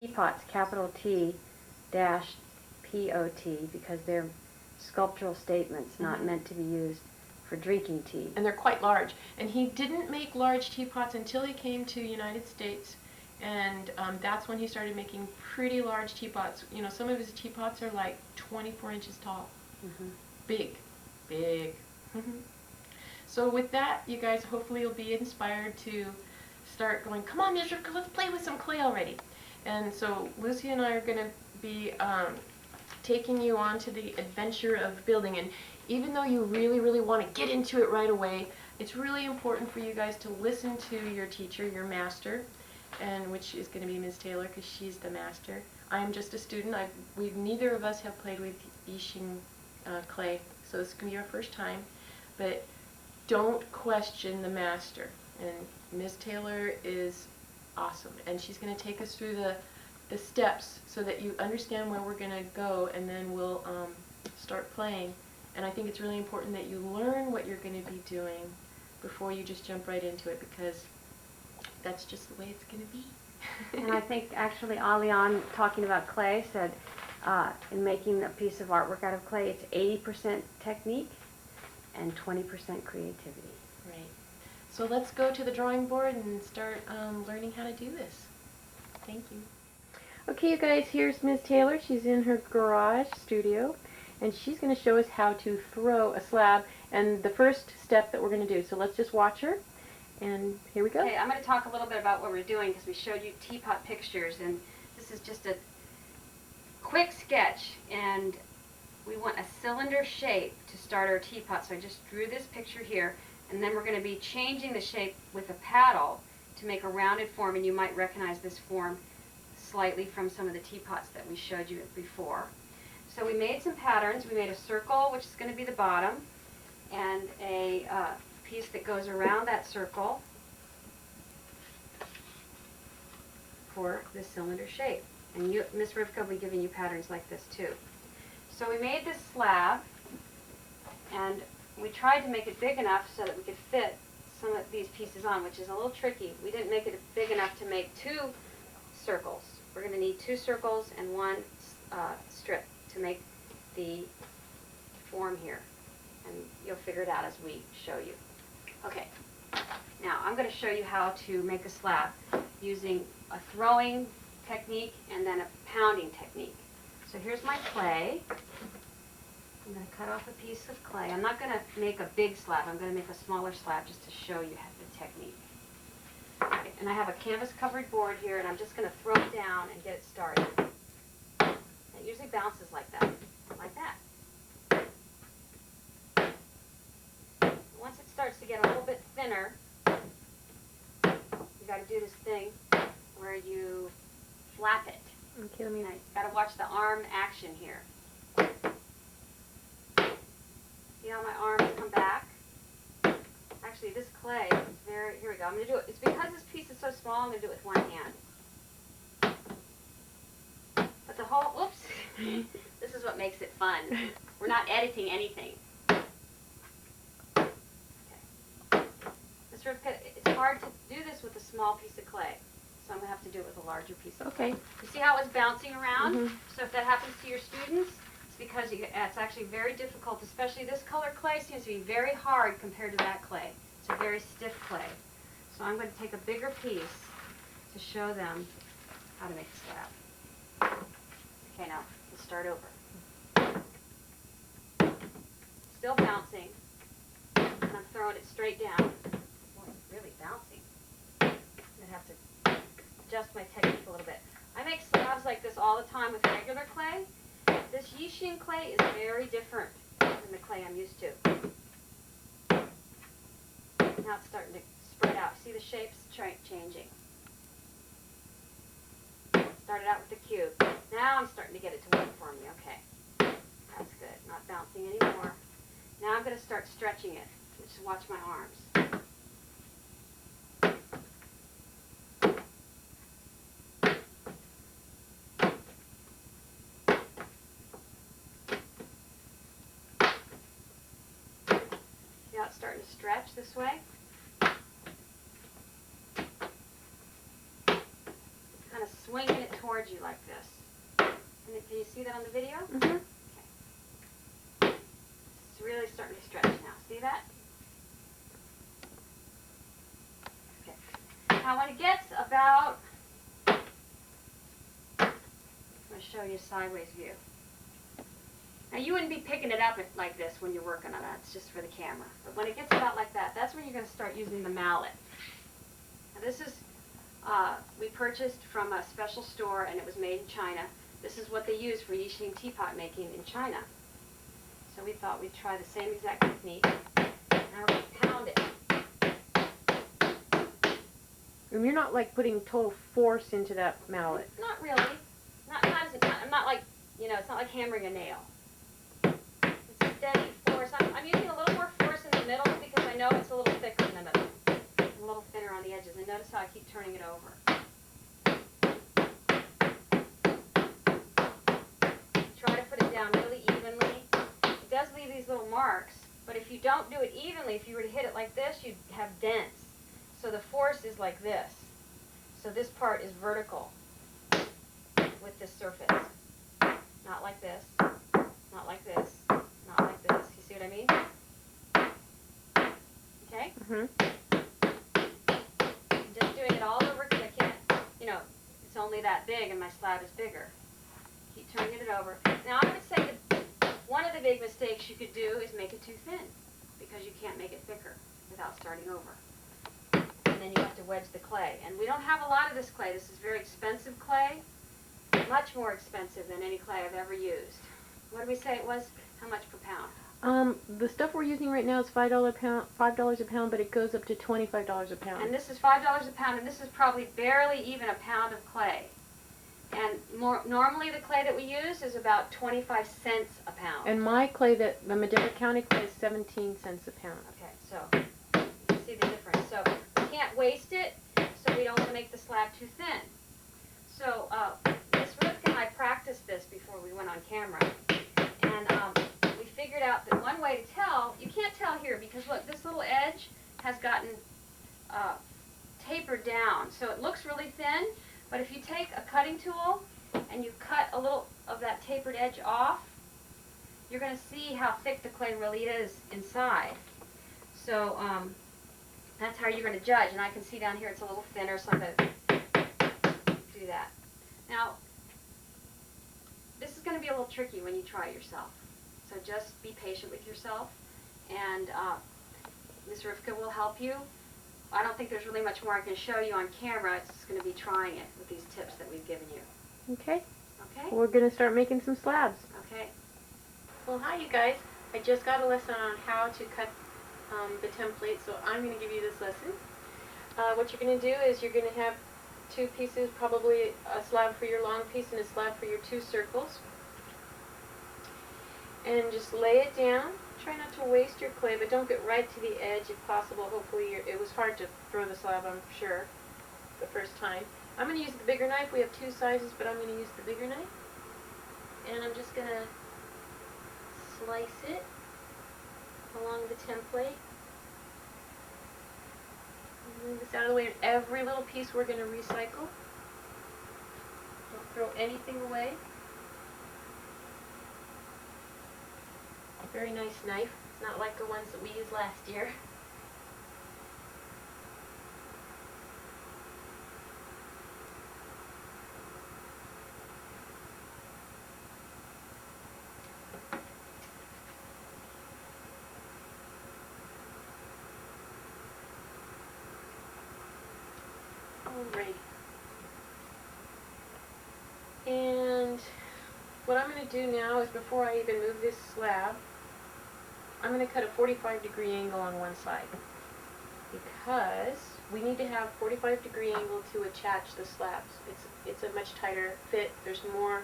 teapots, capital T dash P-O-T, because they're sculptural statements, not meant to be used for drinking tea. And they're quite large. And he didn't make large teapots until he came to the United States, and that's when he started making pretty large teapots. You know, some of his teapots are like 24 inches tall. Big, big. So with that, you guys, hopefully you'll be inspired to start going, come on, MiZ RiVKA, let's play with some clay already. And so Lucy and I are going to be taking you on to the adventure of building. And even though you really, really want to get into it right away, it's really important for you guys to listen to your teacher, your master, and which is going to be Ms. Taylor, because she's the master. I'm just a student. Neither of us have played with Yi-Xing clay, so this is going to be our first time. But don't question the master. And Ms. Taylor is awesome, and she's going to take us through the steps so that you understand where we're going to go, and then we'll start playing. And I think it's really important that you learn what you're going to be doing before you just jump right into it, because that's just the way it's going to be. And I think actually Alian, talking about clay, said in making a piece of artwork out of clay, it's 80% technique and 20% creativity. Right. So let's go to the drawing board and start learning how to do this. Thank you. Okay, you guys, here's Ms. Taylor. She's in her garage studio, and she's going to show us how to throw a slab and the first step that we're going to do. So let's just watch her, and here we go. Okay, I'm going to talk a little bit about what we're doing, because we showed you teapot pictures, and this is just a quick sketch, and we want a cylinder shape to start our teapot. So I just drew this picture here, and then we're going to be changing the shape with a paddle to make a rounded form, and you might recognize this form slightly from some of the teapots that we showed you before. So we made some patterns. We made a circle, which is going to be the bottom, and a piece that goes around that circle for the cylinder shape. And Ms. RiVKA will be giving you patterns like this too. So we made this slab, and we tried to make it big enough so that we could fit some of these pieces on, which is a little tricky. We didn't make it big enough to make two circles. We're going to need two circles and one strip to make the form here. And you'll figure it out as we show you. Okay, now I'm going to show you how to make a slab using a throwing technique and then a pounding technique. So here's my clay. I'm going to cut off a piece of clay. I'm not going to make a big slab. I'm going to make a smaller slab just to show you the technique. Okay, and I have a canvas covered board here, and I'm just going to throw it down and get it started. It usually bounces like that, like that. Once it starts to get a little bit thinner, you got to do this thing where you flap it. Okay, let me. Got to watch the arm action here. See how my arms come back? Actually, this clay is very. Here we go. I'm going to do it. It's because this piece is so small. I'm going to do it with one hand. But the whole. Oops. This is what makes it fun. We're not editing anything. Ms. RiVKA, it's hard to do this with a small piece of clay, so I'm going to have to do it with a larger piece of clay. You see how it's bouncing around? So if that happens to your students, it's because it's actually very difficult, especially this color clay seems to be very hard compared to that clay. It's a very stiff clay. So I'm going to take a bigger piece to show them how to make a slab. Okay, now let's start over. Still bouncing, and I'm throwing it straight down. Really bouncing. I'm going to have to adjust my technique a little bit. I make slabs like this all the time with regular clay. This Yi-Xing clay is very different than the clay I'm used to. Now it's starting to spread out. See the shapes changing. Started out with the cube. Now I'm starting to get it to work for me. Okay. That's good. Not bouncing anymore. Now I'm going to start stretching it. Just watch my arms. It's starting to stretch this way. Kind of swinging it towards you like this. Can you see that on the video? Mm-hmm. It's really starting to stretch now. See that? Okay. Now when it gets about, I'm going to show you a sideways view. Now you wouldn't be picking it up like this when you're working on that. It's just for the camera. But when it gets about like that, that's when you're going to start using the mallet. Now this is, we purchased from a special store and it was made in China. This is what they use for Yi-Xing teapot making in China. So we thought we'd try the same exact technique. Now we're going to pound it. And you're not like putting total force into that mallet. Not really. I'm not like, you know, it's not like hammering a nail. It's a steady force. I'm using a little more force in the middle because I know it's a little thicker in the middle. A little thinner on the edges. And notice how I keep turning it over. Try to put it down really evenly. It does leave these little marks, but if you don't do it evenly, if you were to hit it like this, you'd have dents. So the force is like this. So this part is vertical with this surface. Not like this, not like this, not like this. You see what I mean? Okay? Mm-hmm. I'm just doing it all over because I can't, you know, it's only that big and my slab is bigger. Keep turning it over. Now I would say that one of the big mistakes you could do is make it too thin because you can't make it thicker without starting over. And then you have to wedge the clay. And we don't have a lot of this clay. This is very expensive clay. Much more expensive than any clay I've ever used. What did we say it was? How much per pound? The stuff we're using right now is $5 a pound, but it goes up to $25 a pound. And this is $5 a pound, and this is probably barely even a pound of clay. And normally the clay that we use is about 25 cents a pound. And my clay, the Madera County clay, is 17 cents a pound. Okay, so you can see the difference. So we can't waste it, so we don't want to make the slab too thin. So MiZ RiVKA and I practiced this before we went on camera, and we figured out that one way to tell, you can't tell here because look, this little edge has gotten tapered down, so it looks really thin, but if you take a cutting tool and you cut a little of that tapered edge off, you're going to see how thick the clay really is inside. So that's how you're going to judge, and I can see down here it's a little thinner, so I'm going to do that. Now, this is going to be a little tricky when you try it yourself. So just be patient with yourself, and MiZ RiVKA will help you. I don't think there's really much more I can show you on camera. It's just going to be trying it with these tips that we've given you. Okay. Okay? We're going to start making some slabs. Okay. Well, hi you guys. I just got a lesson on how to cut the template, so I'm going to give you this lesson. What you're going to do is you're going to have two pieces, probably a slab for your long piece and a slab for your two circles. And just lay it down. Try not to waste your clay, but don't get right to the edge if possible. Hopefully, it was hard to throw the slab, I'm sure, the first time. I'm going to use the bigger knife. We have two sizes, but I'm going to use the bigger knife. And I'm just going to slice it along the template. Move this out of the way. And every little piece we're going to recycle. Don't throw anything away. Very nice knife. It's not like the ones that we used last year. Alright. And what I'm going to do now is, before I even move this slab, I'm going to cut a 45-degree angle on one side, because we need to have 45-degree angle to attach the slabs. It's a much tighter fit. There's more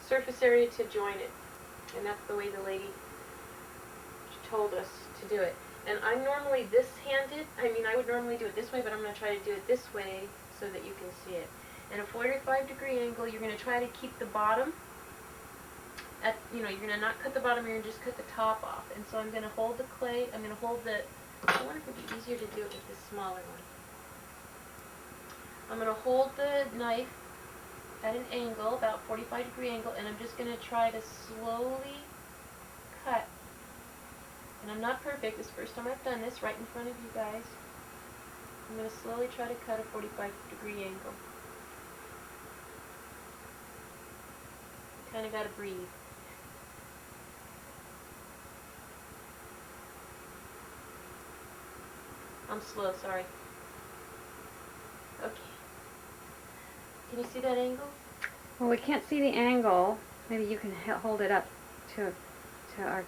surface area to join it, and that's the way the lady told us to do it. And I'm normally this-handed. I mean, I would normally do it this way, but I'm going to try to do it this way so that you can see it. And a 45-degree angle, you're going to try to keep the bottom at, you're going to not cut the bottom, you're going to just cut the top off. And so I'm going to hold the clay, I'm going to hold the, I wonder if it would be easier to do it with this smaller one. I'm going to hold the knife at an angle, about 45-degree angle, and I'm just going to try to slowly cut. And I'm not perfect. This is the first time I've done this right in front of you guys. I'm going to slowly try to cut a 45-degree angle. Kind of got to breathe. I'm slow, sorry. Okay. Can you see that angle? Well, we can't see the angle. Maybe you can hold it up to our.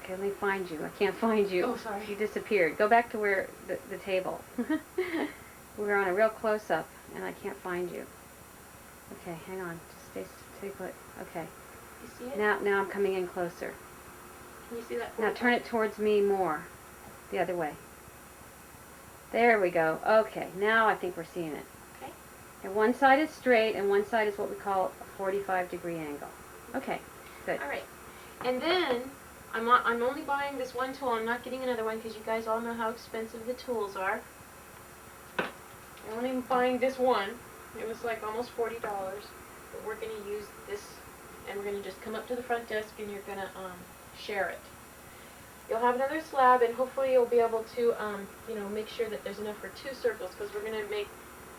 Okay, let me find you. I can't find you. Oh, sorry. You disappeared. Go back to where the table. We're on a real close up, and I can't find you. Okay, hang on. Just stay put. Okay. You see it? Now I'm coming in closer. Can you see that? Now turn it towards me more. The other way. There we go. Okay, now I think we're seeing it. Okay. And one side is straight, and one side is what we call a 45-degree angle. Okay, good. All right. And then I'm only buying this one tool. I'm not getting another one because you guys all know how expensive the tools are. I'm only buying this one. It was like almost $40. But we're going to use this, and we're going to just come up to the front desk, and you're going to share it. You'll have another slab, and hopefully you'll be able to, make sure that there's enough for 2 circles, because we're going to make,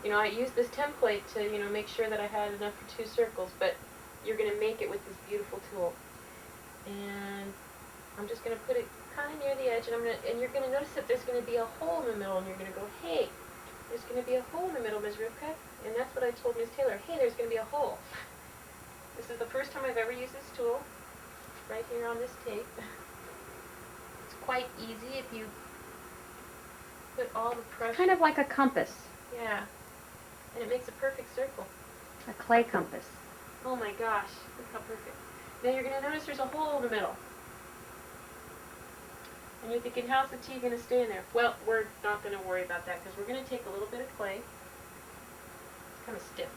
I used this template to, make sure that I had enough for 2 circles, but you're going to make it with this beautiful tool. And I'm just going to put it kind of near the edge, and you're going to notice that there's going to be a hole in the middle, and you're going to go, hey, there's going to be a hole in the middle, MiZ RiVKA. And that's what I told Ms. Taylor, hey, there's going to be a hole. This is the first time I've ever used this tool, right here on this tape. It's quite easy if you put all the pressure. Kind of like a compass, Yeah. And it makes a perfect circle. a clay compass. Oh my gosh, look how perfect. Now you're going to notice there's a hole in the middle. And you're thinking, how's the tea going to stay in there? Well, we're not going to worry about that because we're going to take a little bit of clay. It's kind of stiff.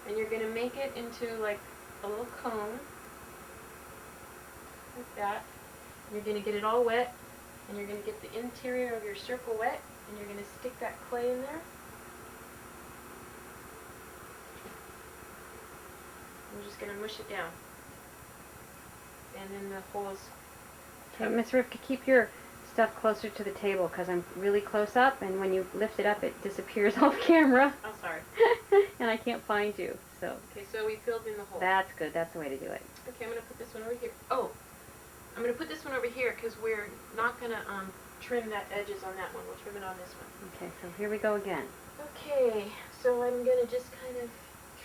And you're going to make it into like a little cone. Like that. And you're going to get it all wet. And you're going to get the interior of your circle wet. And you're going to stick that clay in there. I'm just going to mush it down. And then the holes. Okay, Ms. RiVKA, keep your stuff closer to the table because I'm really close up, and when you lift it up, it disappears off camera. Oh, sorry. And I can't find you, so. Okay, so we filled in the hole. That's good. That's the way to do it. Okay, I'm going to put this one over here. Oh, I'm going to put this one over here because we're not going to trim that edges on that one. We'll trim it on this one. Okay, so here we go again. Okay, so I'm going to just kind of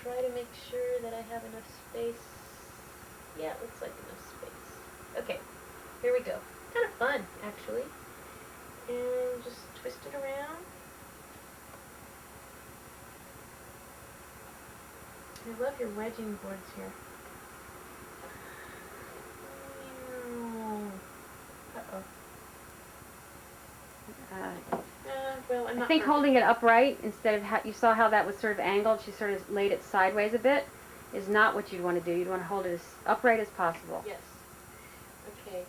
try to make sure that I have enough space. Yeah, it looks like enough space. Okay, here we go. Kind of fun, actually. And just twist it around. I love your wedging boards here. Uh-oh. Well, I'm I not think perfect. holding it upright instead of you saw how that was sort of angled. She sort of laid it sideways a bit. Is not what you'd want to do. You'd want to hold it as upright as possible. Yes. Okay.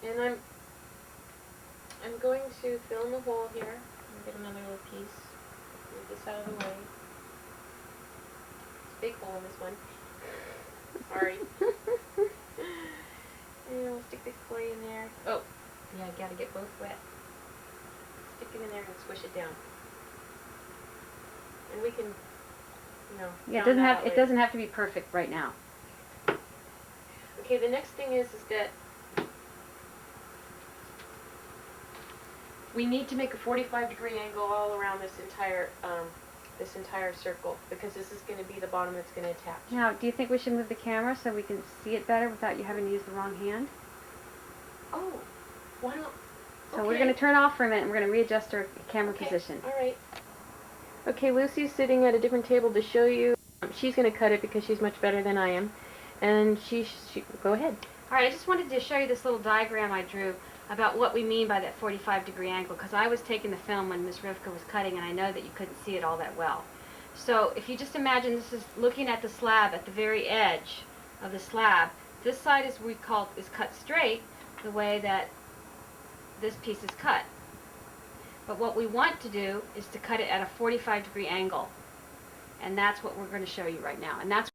And I'm going to fill in the hole here. I'll get another little piece. Move this out of the way. It's a big hole in this one. Sorry. And I'll stick the clay in there. Oh, yeah, I gotta get both wet. Stick it in there and squish it down. And we can, Yeah, round it doesn't have to be perfect right now. Okay, the next thing is that we need to make a 45-degree angle all around this entire circle because this is going to be the bottom that's going to attach. Now, do you think we should move the camera so we can see it better without you having to use the wrong hand? Oh, why don't? So we're going to turn off for a minute and we're going to readjust our camera Okay, position. all right. Okay, Lucy's sitting at a different table to show you. She's going to cut it because she's much better than I am. And she go ahead. All right, I just wanted to show you this little diagram I drew about what we mean by that 45-degree angle because I was taking the film when MiZ RiVKA was cutting and I know that you couldn't see it all that well. So if you just imagine this is looking at the slab at the very edge of the slab, this side is cut straight the way that this piece is cut. But what we want to do is to cut it at a 45-degree angle. And that's what we're going to show you right now. And that's